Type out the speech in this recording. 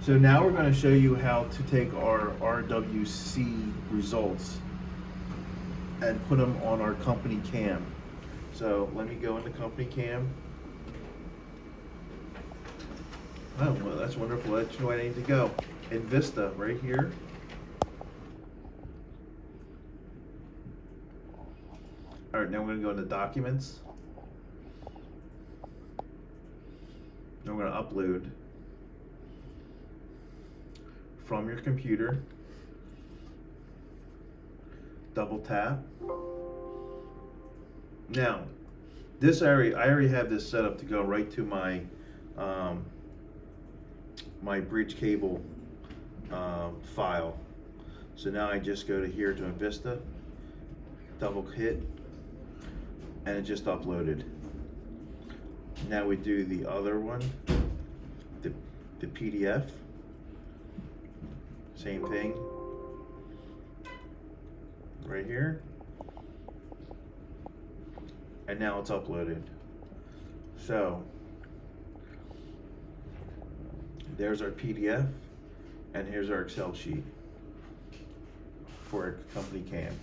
So now we're going to show you how to take our RWC results and put them on our company cam. So let me go into company cam. Oh, well, that's wonderful. That's where I need to go. In Vista, right here. All right, now we're going to go into Documents. Now we're going to upload from your computer. Double tap. Now, this I already have this set up to go right to my my bridge cable file. So now I just go to here to Vista, double hit, and it just uploaded. Now we do the other one, the PDF. Same thing. Right here. And now it's uploaded. So there's our PDF, and here's our Excel sheet for a company cam.